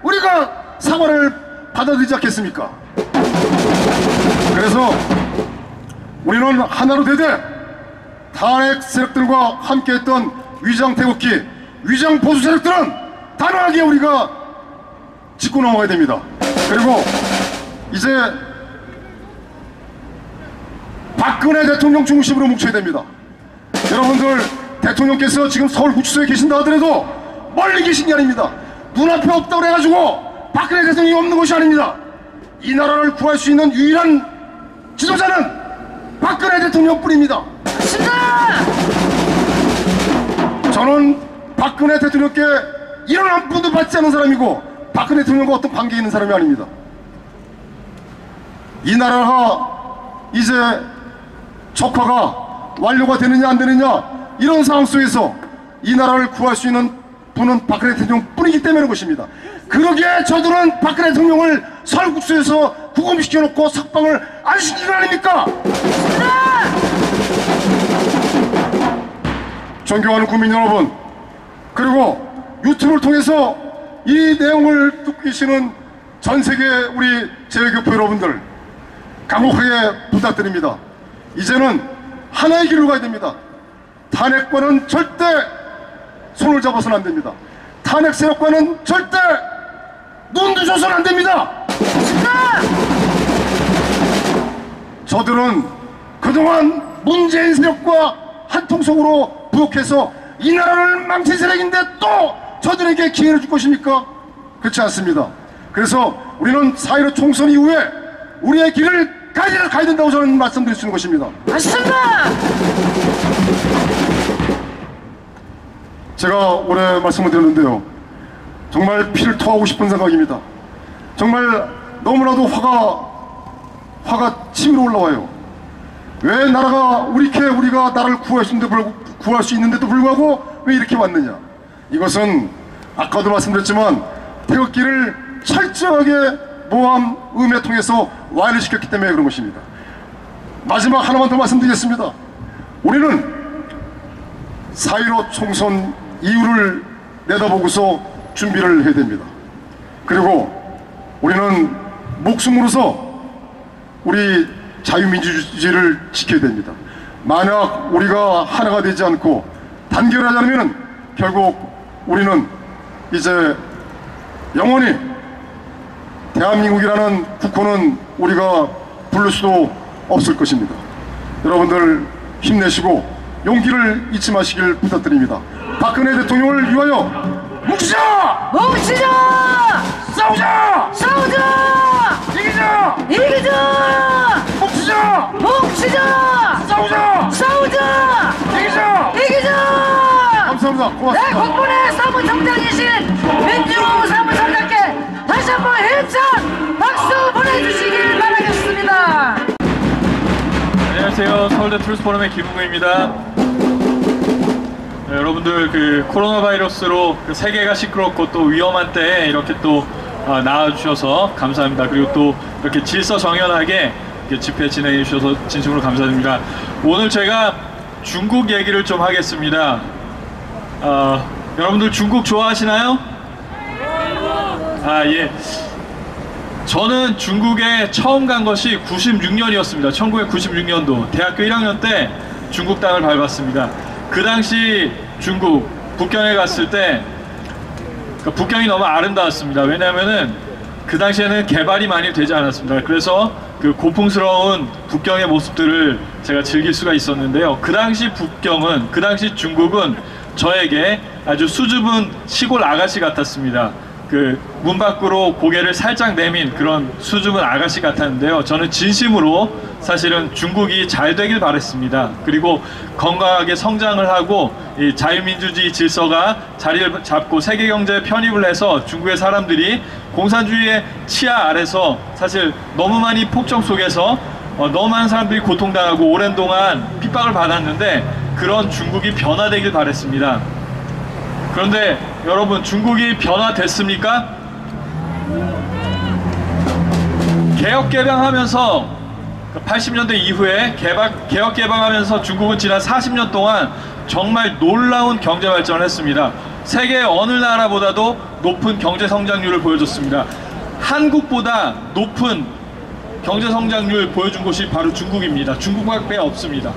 우리가 사과를 받아들이지 않겠습니까? 그래서 우리는 하나로 되되 탄핵 세력들과 함께했던 위장 태극기, 위장 보수 세력들은 단호하게 우리가 짚고 넘어가야 됩니다. 그리고 이제 박근혜 대통령 중심으로 뭉쳐야 됩니다. 여러분들 대통령께서 지금 서울 구치소에 계신다 하더라도 멀리 계신 게 아닙니다. 눈앞에 없다고 해가지고 박근혜 대통령이 없는 것이 아닙니다. 이 나라를 구할 수 있는 유일한 지도자는 박근혜 대통령뿐입니다. 맞습니다. 저는 박근혜 대통령께 이런 한 푼도 받지 않은 사람이고 박근혜 대통령과 어떤 관계 있는 사람이 아닙니다. 이 나라가 이제 적화가 완료가 되느냐 안 되느냐 이런 상황 속에서 이 나라를 구할 수 있는 분은 박근혜 대통령 뿐이기 때문에 것입니다. 그러기에 저들은 박근혜 대통령을 설국수에서 구금시켜놓고 석방을 안 시킨 거 아닙니까? 존경하는 국민 여러분, 그리고 유튜브를 통해서 이 내용을 듣고 계시는 전 세계 우리 제외교포 여러분들 강력하게 부탁드립니다. 이제는 하나의 길로 가야 됩니다. 탄핵과는 절대 손을 잡아서는 안 됩니다. 탄핵 세력과는 절대 눈도 줘서는 안 됩니다. 저들은 그동안 문재인 세력과 한통속으로 부역해서 이 나라를 망친 세력인데 또 저들에게 기회를 줄 것입니까? 그렇지 않습니다. 그래서 우리는 4.15 총선 이후에 우리의 길을 가야 된다고 저는 말씀드릴 수 있는 것입니다. 맞습니다. 제가 올해 말씀을 드렸는데요, 정말 피를 토하고 싶은 생각입니다. 정말 너무나도 화가 치밀어 올라와요. 왜 나라가 우리가 나라를 구할 수 있는데도 불구하고 왜 이렇게 왔느냐? 이것은 아까도 말씀드렸지만 태극기를 철저하게 모함, 음해 통해서 와해를 시켰기 때문에 그런 것입니다. 마지막 하나만 더 말씀드리겠습니다. 우리는 4.15 총선 이유를 내다보고서 준비를 해야 됩니다. 그리고 우리는 목숨으로서 우리 자유민주주의를 지켜야 됩니다. 만약 우리가 하나가 되지 않고 단결하지 않으면 결국 우리는 이제 영원히 대한민국이라는 국호는 우리가 부를 수도 없을 것입니다. 여러분들 힘내시고 용기를 잊지 마시길 부탁드립니다. 박근혜 대통령을 위하여 뭉치자! 뭉치자! 싸우자! 싸우자! 이기자! 이기자! 뭉치자! 뭉치자! 싸우자! 싸우자! 이기자! 이기자! 감사합니다. 네, 고맙습니다. 국군의 사무총장이신 민중호 사무총장께 다시 한번 힘찬 박수 보내주시길 바라겠습니다. 안녕하세요. 서울대 트루스포럼의 김웅구입니다. 네, 여러분들 그 코로나 바이러스로 그 세계가 시끄럽고 또 위험한 때에 이렇게 또 나와주셔서 감사합니다. 그리고 또 이렇게 질서 정연하게 이렇게 집회 진행해 주셔서 진심으로 감사드립니다. 오늘 제가 중국 얘기를 좀 하겠습니다. 여러분들 중국 좋아하시나요? 예. 저는 중국에 처음 간 것이 96년이었습니다. 1996년도 대학교 1학년 때 중국 땅을 밟았습니다. 그 당시 중국 북경에 갔을 때 북경이 너무 아름다웠습니다. 왜냐하면은 그 당시에는 개발이 많이 되지 않았습니다. 그래서 그 고풍스러운 북경의 모습들을 제가 즐길 수가 있었는데요. 그 당시 중국은 저에게 아주 수줍은 시골 아가씨 같았습니다. 그 문 밖으로 고개를 살짝 내민 그런 수줍은 아가씨 같았는데요. 저는 진심으로 사실은 중국이 잘 되길 바랬습니다. 그리고 건강하게 성장을 하고 이 자유민주주의 질서가 자리를 잡고 세계경제에 편입을 해서 중국의 사람들이 공산주의의 치하 아래서 사실 너무 많이 폭정 속에서 너무 많은 사람들이 고통당하고 오랜 동안 핍박을 받았는데 그런 중국이 변화되길 바랬습니다. 그런데 여러분, 중국이 변화됐습니까? 개혁개방하면서 80년대 이후에 개혁개방하면서 중국은 지난 40년 동안 정말 놀라운 경제발전을 했습니다. 세계 어느 나라보다도 높은 경제성장률을 보여줬습니다. 한국보다 높은 경제성장률 보여준 곳이 바로 중국입니다. 중국밖에 없습니다.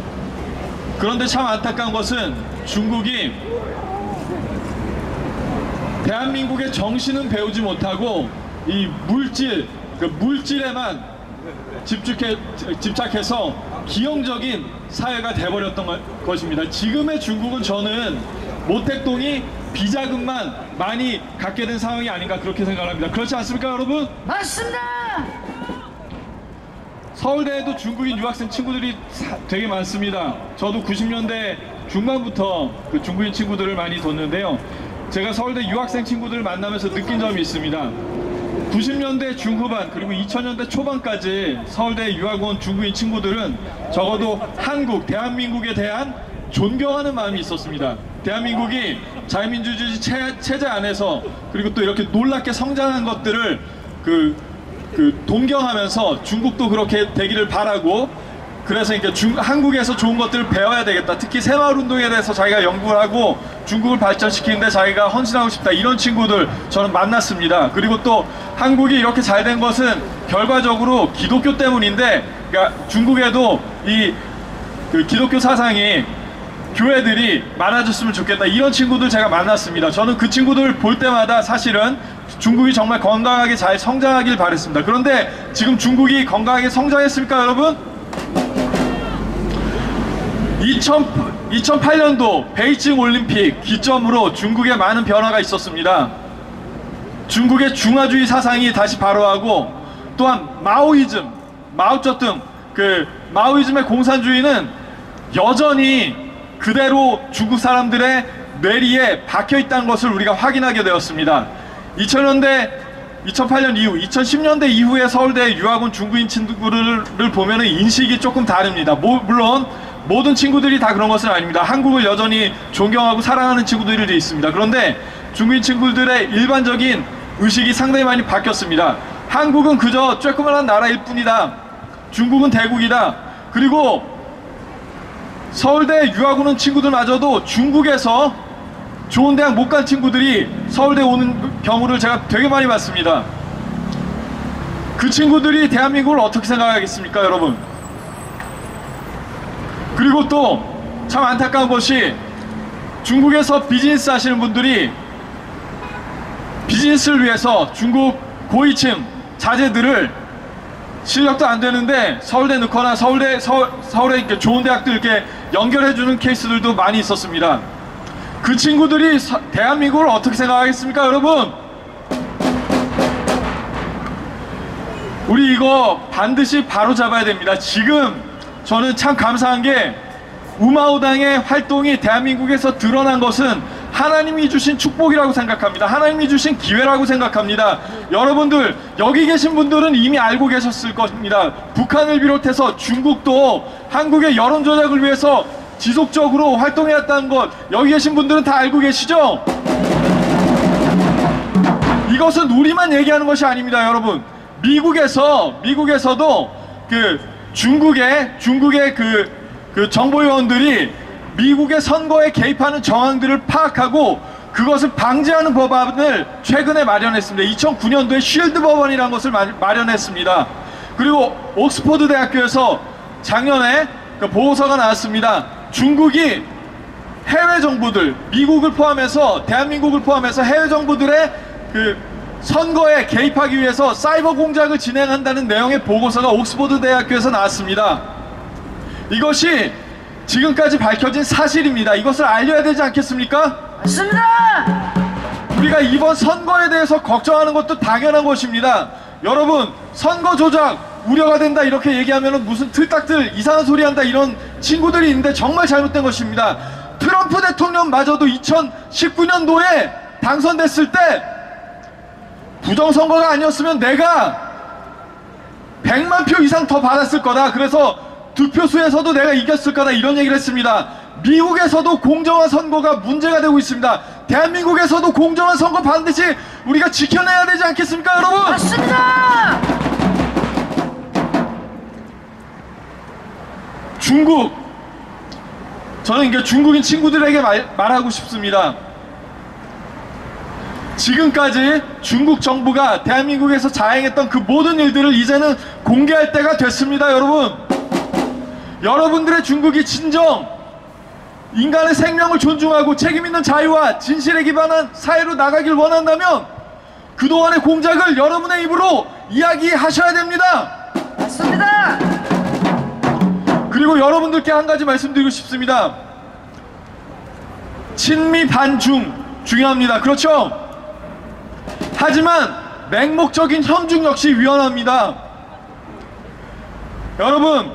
그런데 참 안타까운 것은 중국이 대한민국의 정신은 배우지 못하고 이 물질에만 집착해서 기형적인 사회가 돼버렸던 것입니다. 지금의 중국은 저는 모택동이 비자금만 많이 갖게 된 상황이 아닌가 그렇게 생각합니다. 그렇지 않습니까, 여러분? 맞습니다. 서울대에도 중국인 유학생 친구들이 되게 많습니다. 저도 90년대 중반부터 그 중국인 친구들을 많이 뒀는데요. 제가 서울대 유학생 친구들을 만나면서 느낀 점이 있습니다. 90년대 중후반 그리고 2000년대 초반까지 서울대 유학 온 중국인 친구들은 적어도 한국, 대한민국에 대한 존경하는 마음이 있었습니다. 대한민국이 자유민주주의 체제 안에서 그리고 또 이렇게 놀랍게 성장한 것들을 동경하면서 중국도 그렇게 되기를 바라고, 그래서 이렇게 한국에서 좋은 것들을 배워야 되겠다. 특히 새마을운동에 대해서 자기가 연구를 하고 중국을 발전시키는데 자기가 헌신하고 싶다. 이런 친구들 저는 만났습니다. 그리고 또 한국이 이렇게 잘 된 것은 결과적으로 기독교 때문인데, 그러니까 중국에도 그 기독교 사상이 교회들이 많아졌으면 좋겠다. 이런 친구들 제가 만났습니다. 저는 그 친구들 볼 때마다 사실은 중국이 정말 건강하게 잘 성장하길 바랬습니다. 그런데 지금 중국이 건강하게 성장했습니까, 여러분? 2008년도 베이징 올림픽 기점으로 중국에 많은 변화가 있었습니다. 중국의 중화주의 사상이 다시 발호하고, 또한 마오이즘, 마오쩌둥, 마오이즘의 공산주의는 여전히 그대로 중국 사람들의 뇌리에 박혀 있다는 것을 우리가 확인하게 되었습니다. 2008년 이후, 2010년대 이후에 서울대 유학 온 중국인 친구들을 보면은 인식이 조금 다릅니다. 물론 모든 친구들이 다 그런 것은 아닙니다. 한국을 여전히 존경하고 사랑하는 친구들이 있습니다. 그런데 중국인 친구들의 일반적인 의식이 상당히 많이 바뀌었습니다. 한국은 그저 쬐끄만한 나라일 뿐이다. 중국은 대국이다. 그리고 서울대 유학 오는 친구들마저도 중국에서 좋은 대학 못 간 친구들이 서울대 오는 경우를 제가 되게 많이 봤습니다. 그 친구들이 대한민국을 어떻게 생각하겠습니까, 여러분? 그리고 또 참 안타까운 것이, 중국에서 비즈니스 하시는 분들이 비즈니스를 위해서 중국 고위층 자제들을 실력도 안 되는데 서울대 넣거나 서울에 이렇게 좋은 대학들 이렇게 연결해주는 케이스들도 많이 있었습니다. 그 친구들이 대한민국을 어떻게 생각하겠습니까, 여러분? 우리 이거 반드시 바로 잡아야 됩니다. 지금 저는 참 감사한 게, 우마오당의 활동이 대한민국에서 드러난 것은 하나님이 주신 축복이라고 생각합니다. 하나님이 주신 기회라고 생각합니다. 여러분들, 여기 계신 분들은 이미 알고 계셨을 것입니다. 북한을 비롯해서 중국도 한국의 여론 조작을 위해서 지속적으로 활동해왔다는 것, 여기 계신 분들은 다 알고 계시죠? 이것은 우리만 얘기하는 것이 아닙니다, 여러분. 미국에서도 중국의 정보요원들이 미국의 선거에 개입하는 정황들을 파악하고 그것을 방지하는 법안을 최근에 마련했습니다. 2009년도에 쉴드 법안이라는 것을 마련했습니다. 그리고 옥스퍼드 대학교에서 작년에 보고서가 나왔습니다. 중국이 해외 정부들, 미국을 포함해서, 대한민국을 포함해서 해외 정부들의 선거에 개입하기 위해서 사이버 공작을 진행한다는 내용의 보고서가 옥스퍼드 대학교에서 나왔습니다. 이것이 지금까지 밝혀진 사실입니다. 이것을 알려야 되지 않겠습니까? 맞습니다. 우리가 이번 선거에 대해서 걱정하는 것도 당연한 것입니다. 여러분, 선거 조작 우려가 된다 이렇게 얘기하면 무슨 틀딱들 이상한 소리 한다 이런 친구들이 있는데 정말 잘못된 것입니다. 트럼프 대통령마저도 2019년도에 당선됐을 때 부정선거가 아니었으면 내가 100만 표 이상 더 받았을 거다. 그래서 득표수에서도 내가 이겼을 거다. 이런 얘기를 했습니다. 미국에서도 공정한 선거가 문제가 되고 있습니다. 대한민국에서도 공정한 선거 반드시 우리가 지켜내야 되지 않겠습니까, 여러분? 맞습니다. 중국, 저는 이게 중국인 친구들에게 말하고 싶습니다. 지금까지 중국 정부가 대한민국에서 자행했던 그 모든 일들을 이제는 공개할 때가 됐습니다, 여러분. 여러분들의 중국이 진정 인간의 생명을 존중하고 책임있는 자유와 진실에 기반한 사회로 나가길 원한다면 그동안의 공작을 여러분의 입으로 이야기하셔야 됩니다. 맞습니다. 그리고 여러분들께 한 가지 말씀드리고 싶습니다. 친미 반중 중요합니다. 그렇죠? 하지만 맹목적인 현중 역시 위헌합니다. 여러분,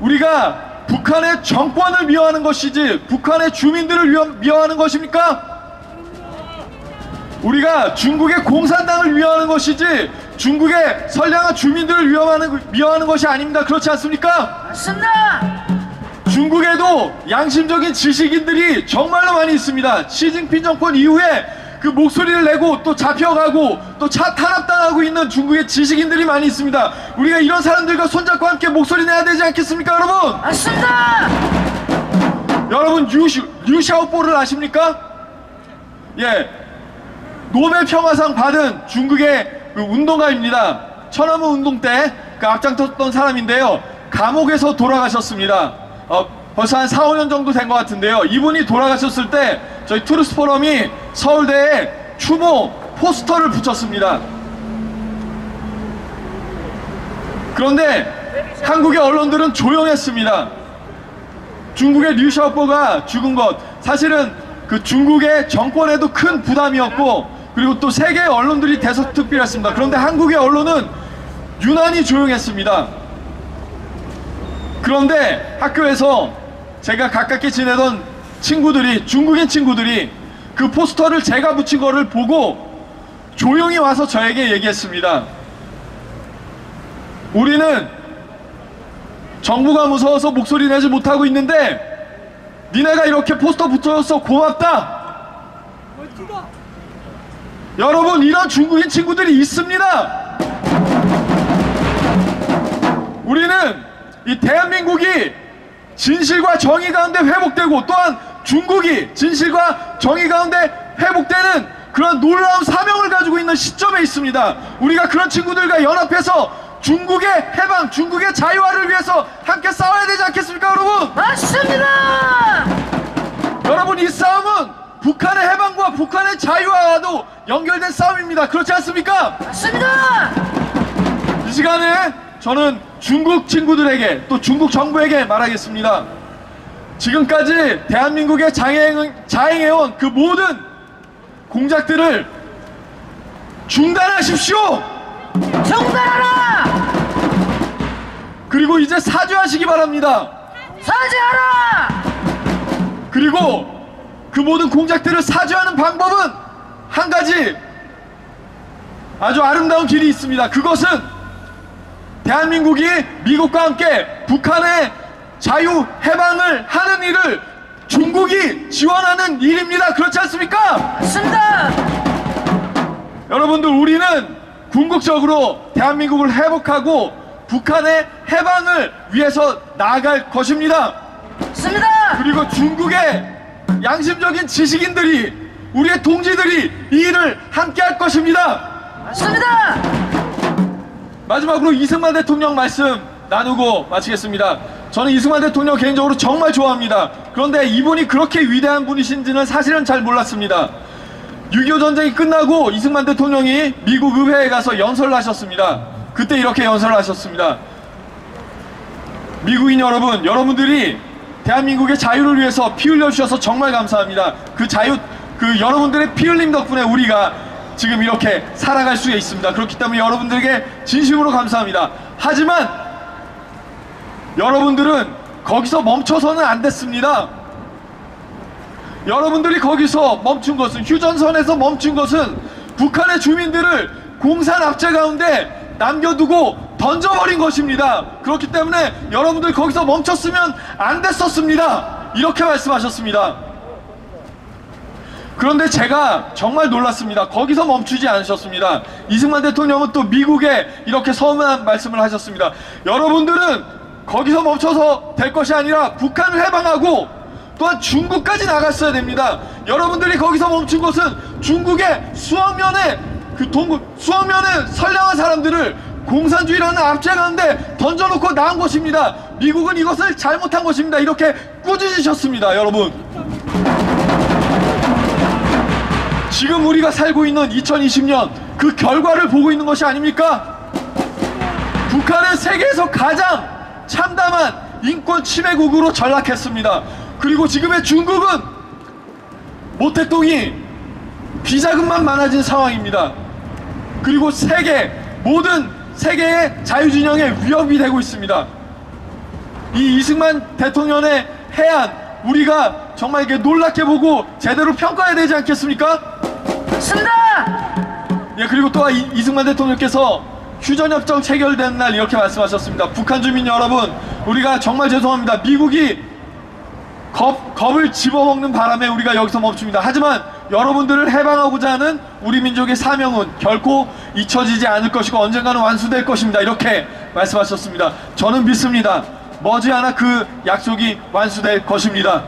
우리가 북한의 정권을 미워하는 것이지 북한의 주민들을 미워하는 것입니까? 우리가 중국의 공산당을 위하는 것이지 중국의 선량한 주민들을 위하는 것이 아닙니다. 그렇지 않습니까? 맞습니다. 중국에도 양심적인 지식인들이 정말로 많이 있습니다. 시진핑 정권 이후에 그 목소리를 내고 또 잡혀가고 또 차 탄압당하고 있는 중국의 지식인들이 많이 있습니다. 우리가 이런 사람들과 손잡고 함께 목소리 내야 되지 않겠습니까, 여러분? 맞습니다. 여러분 류 샤오보를 아십니까? 예, 노벨 평화상 받은 중국의 그 운동가입니다. 천안문 운동 때 그 앞장섰던 사람인데요. 감옥에서 돌아가셨습니다. 벌써 한 4, 5년 정도 된 것 같은데요. 이분이 돌아가셨을 때 저희 투르스 포럼이 서울대에 추모 포스터를 붙였습니다. 그런데 한국의 언론들은 조용했습니다. 중국의 류 샤오보가 죽은 것, 사실은 그 중국의 정권에도 큰 부담이었고, 그리고 또 세계의 언론들이 대서특필했습니다. 그런데 한국의 언론은 유난히 조용했습니다. 그런데 학교에서 제가 가깝게 지내던 친구들이, 중국인 친구들이 그 포스터를 제가 붙인 거를 보고 조용히 와서 저에게 얘기했습니다. 우리는 정부가 무서워서 목소리 내지 못하고 있는데 니네가 이렇게 포스터 붙여줘서 고맙다. 여러분, 이런 중국인 친구들이 있습니다. 우리는 이 대한민국이 진실과 정의 가운데 회복되고, 또한 중국이 진실과 정의 가운데 회복되는 그런 놀라운 사명을 가지고 있는 시점에 있습니다. 우리가 그런 친구들과 연합해서 중국의 해방, 중국의 자유화를 위해서 함께 싸워야 되지 않겠습니까, 여러분? 맞습니다. 여러분, 이 싸움은 북한의 해방과 북한의 자유화와도 연결된 싸움입니다. 그렇지 않습니까? 맞습니다. 이 시간에 저는 중국 친구들에게, 또 중국 정부에게 말하겠습니다. 지금까지 대한민국에 자행해온 그 모든 공작들을 중단하십시오. 중단하라. 그리고 이제 사죄하시기 바랍니다. 사죄하라. 그리고 그 모든 공작들을 사죄하는 방법은 한 가지, 아주 아름다운 길이 있습니다. 그것은 대한민국이 미국과 함께 북한의 자유 해방을 하는 일을 중국이 지원하는 일입니다. 그렇지 않습니까? 맞습니다. 여러분들, 우리는 궁극적으로 대한민국을 회복하고 북한의 해방을 위해서 나아갈 것입니다. 맞습니다. 그리고 중국의 양심적인 지식인들이, 우리의 동지들이 이 일을 함께 할 것입니다. 맞습니다. 마지막으로 이승만 대통령 말씀 나누고 마치겠습니다. 저는 이승만 대통령 개인적으로 정말 좋아합니다. 그런데 이분이 그렇게 위대한 분이신지는 사실은 잘 몰랐습니다. 6.25 전쟁이 끝나고 이승만 대통령이 미국 의회에 가서 연설을 하셨습니다. 그때 이렇게 연설을 하셨습니다. 미국인 여러분, 여러분들이 대한민국의 자유를 위해서 피 흘려주셔서 정말 감사합니다. 그 여러분들의 피 흘림 덕분에 우리가 지금 이렇게 살아갈 수 있습니다. 그렇기 때문에 여러분들에게 진심으로 감사합니다. 하지만 여러분들은 거기서 멈춰서는 안 됐습니다. 여러분들이 거기서 멈춘 것은, 휴전선에서 멈춘 것은 북한의 주민들을 공산 압제 가운데 남겨두고 던져버린 것입니다. 그렇기 때문에 여러분들 거기서 멈췄으면 안 됐었습니다. 이렇게 말씀하셨습니다. 그런데 제가 정말 놀랐습니다. 거기서 멈추지 않으셨습니다. 이승만 대통령은 또 미국에 이렇게 서운한 말씀을 하셨습니다. 여러분들은 거기서 멈춰서 될 것이 아니라 북한을 해방하고 또한 중국까지 나갔어야 됩니다. 여러분들이 거기서 멈춘 것은 중국의 수억 명의 선량한 사람들을 공산주의라는 압제 가운데 던져놓고 나온 것입니다. 미국은 이것을 잘못한 것입니다. 이렇게 꾸짖으셨습니다. 여러분, 지금 우리가 살고 있는 2020년 그 결과를 보고 있는 것이 아닙니까? 북한은 세계에서 가장 참담한 인권 침해국으로 전락했습니다. 그리고 지금의 중국은 모태똥이 비자금만 많아진 상황입니다. 그리고 모든 세계의 자유진영에 위협이 되고 있습니다. 이 이승만 대통령의 해안, 우리가 정말 이게 놀랍게 보고 제대로 평가해야 되지 않겠습니까? 맞습니다. 예, 그리고 또 이승만 대통령께서 휴전협정 체결된 날 이렇게 말씀하셨습니다. 북한 주민 여러분, 우리가 정말 죄송합니다. 미국이 겁을 집어먹는 바람에 우리가 여기서 멈춥니다. 하지만 여러분들을 해방하고자 하는 우리 민족의 사명은 결코 잊혀지지 않을 것이고 언젠가는 완수될 것입니다. 이렇게 말씀하셨습니다. 저는 믿습니다. 머지않아 그 약속이 완수될 것입니다.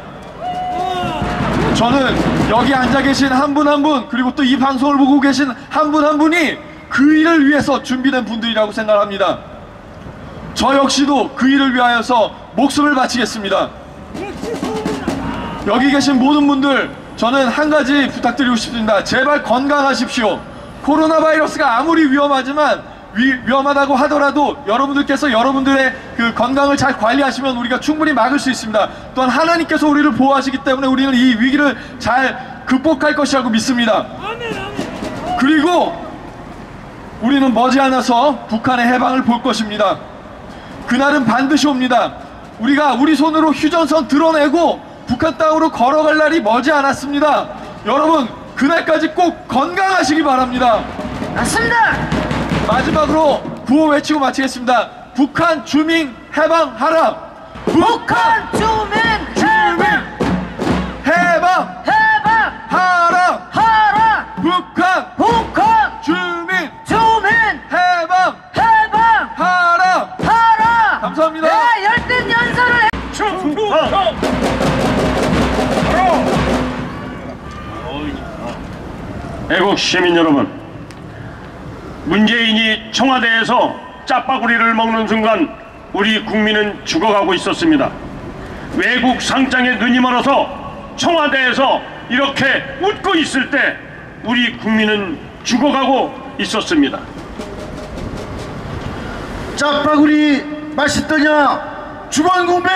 저는 여기 앉아 계신 한 분 한 분, 그리고 또 이 방송을 보고 계신 한 분 한 분이 그 일을 위해서 준비된 분들이라고 생각합니다. 저 역시도 그 일을 위하여서 목숨을 바치겠습니다. 여기 계신 모든 분들, 저는 한 가지 부탁드리고 싶습니다. 제발 건강하십시오. 코로나 바이러스가 아무리 위험하다고 하더라도 여러분들께서 여러분들의 그 건강을 잘 관리하시면 우리가 충분히 막을 수 있습니다. 또한 하나님께서 우리를 보호하시기 때문에 우리는 이 위기를 잘 극복할 것이라고 믿습니다. 그리고 우리는 머지않아서 북한의 해방을 볼 것입니다. 그날은 반드시 옵니다. 우리가 우리 손으로 휴전선 드러내고 북한 땅으로 걸어갈 날이 머지않았습니다. 여러분, 그날까지 꼭 건강하시기 바랍니다. 맞습니다. 마지막으로 구호 외치고 마치겠습니다. 북한 주민 해방하라. 북한 주민 해방 해방하라. 하라. 북한 주민 해방하라. 하라. 감사합니다. 네, 열띤 연설을 해. 애국 시민 여러분, 문재인이 청와대에서 짜파구리를 먹는 순간 우리 국민은 죽어가고 있었습니다. 외국 상장에 눈이 멀어서 청와대에서 이렇게 웃고 있을 때 우리 국민은 죽어가고 있었습니다. 짜파구리 맛있더냐? 주권국민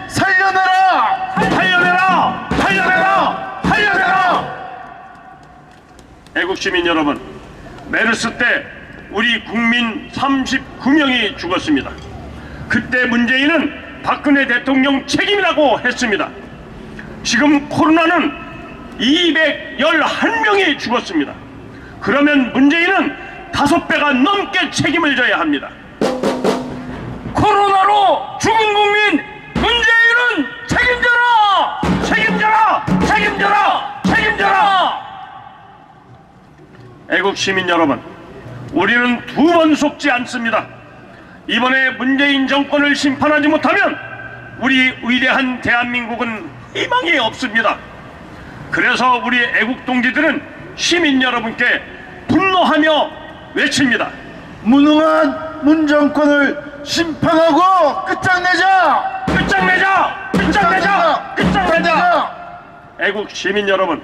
살려내라! 살려내라! 살려내라! 살려내라! 애국시민 여러분, 메르스 때 우리 국민 39명이 죽었습니다. 그때 문재인은 박근혜 대통령 책임이라고 했습니다. 지금 코로나는 211명이 죽었습니다. 그러면 문재인은 5배가 넘게 책임을 져야 합니다. 코로나로 죽은 국민 문재인은 책임져라! 책임져라! 책임져라! 책임져라! 애국 시민 여러분, 우리는 두 번 속지 않습니다. 이번에 문재인 정권을 심판하지 못하면 우리 위대한 대한민국은 희망이 없습니다. 그래서 우리 애국 동지들은 시민 여러분께 분노하며 외칩니다. 무능한 문정권을 심판하고 끝장내자! 끝장내자! 끝장내자! 끝장내자! 애국 시민 여러분,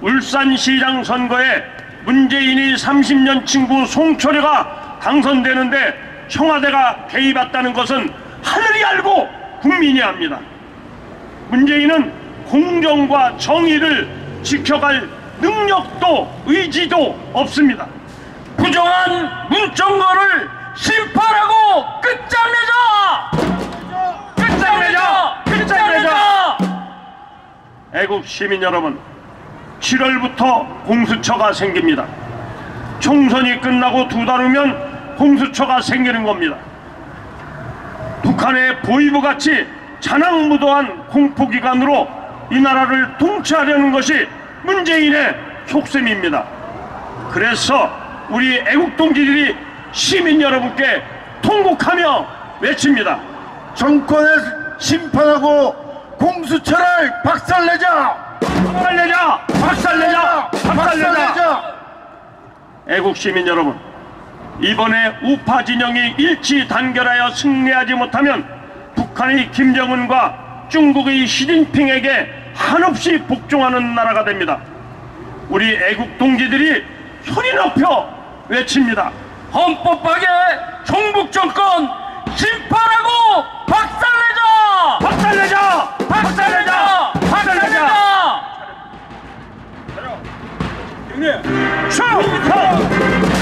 울산시장 선거에 문재인이 30년 친구 송철효가 당선되는데 청와대가 개입했다는 것은 하늘이 알고 국민이 압니다. 문재인은 공정과 정의를 지켜갈 능력도 의지도 없습니다. 부정한 문정권을 심판하고 끝장내자! 끝장내자! 끝장내자! 애국 시민 여러분, 7월부터 공수처가 생깁니다. 총선이 끝나고 2달 후면 공수처가 생기는 겁니다. 북한의 보이브같이 잔악무도한 공포기관으로 이 나라를 통치하려는 것이 문재인의 속셈입니다. 그래서 우리 애국동지들이 시민 여러분께 통곡하며 외칩니다. 정권을 심판하고 공수처를 박살내자! 박살내자! 박살내자! 박살내자! 애국 시민 여러분, 이번에 우파 진영이 일치 단결하여 승리하지 못하면 북한의 김정은과 중국의 시진핑에게 한없이 복종하는 나라가 됩니다. 우리 애국 동지들이 소리 높여 외칩니다. 헌법 파괴 종북 정권 심판하고 박살내자! 박살내자! 박살내자! 박살내자! 충성!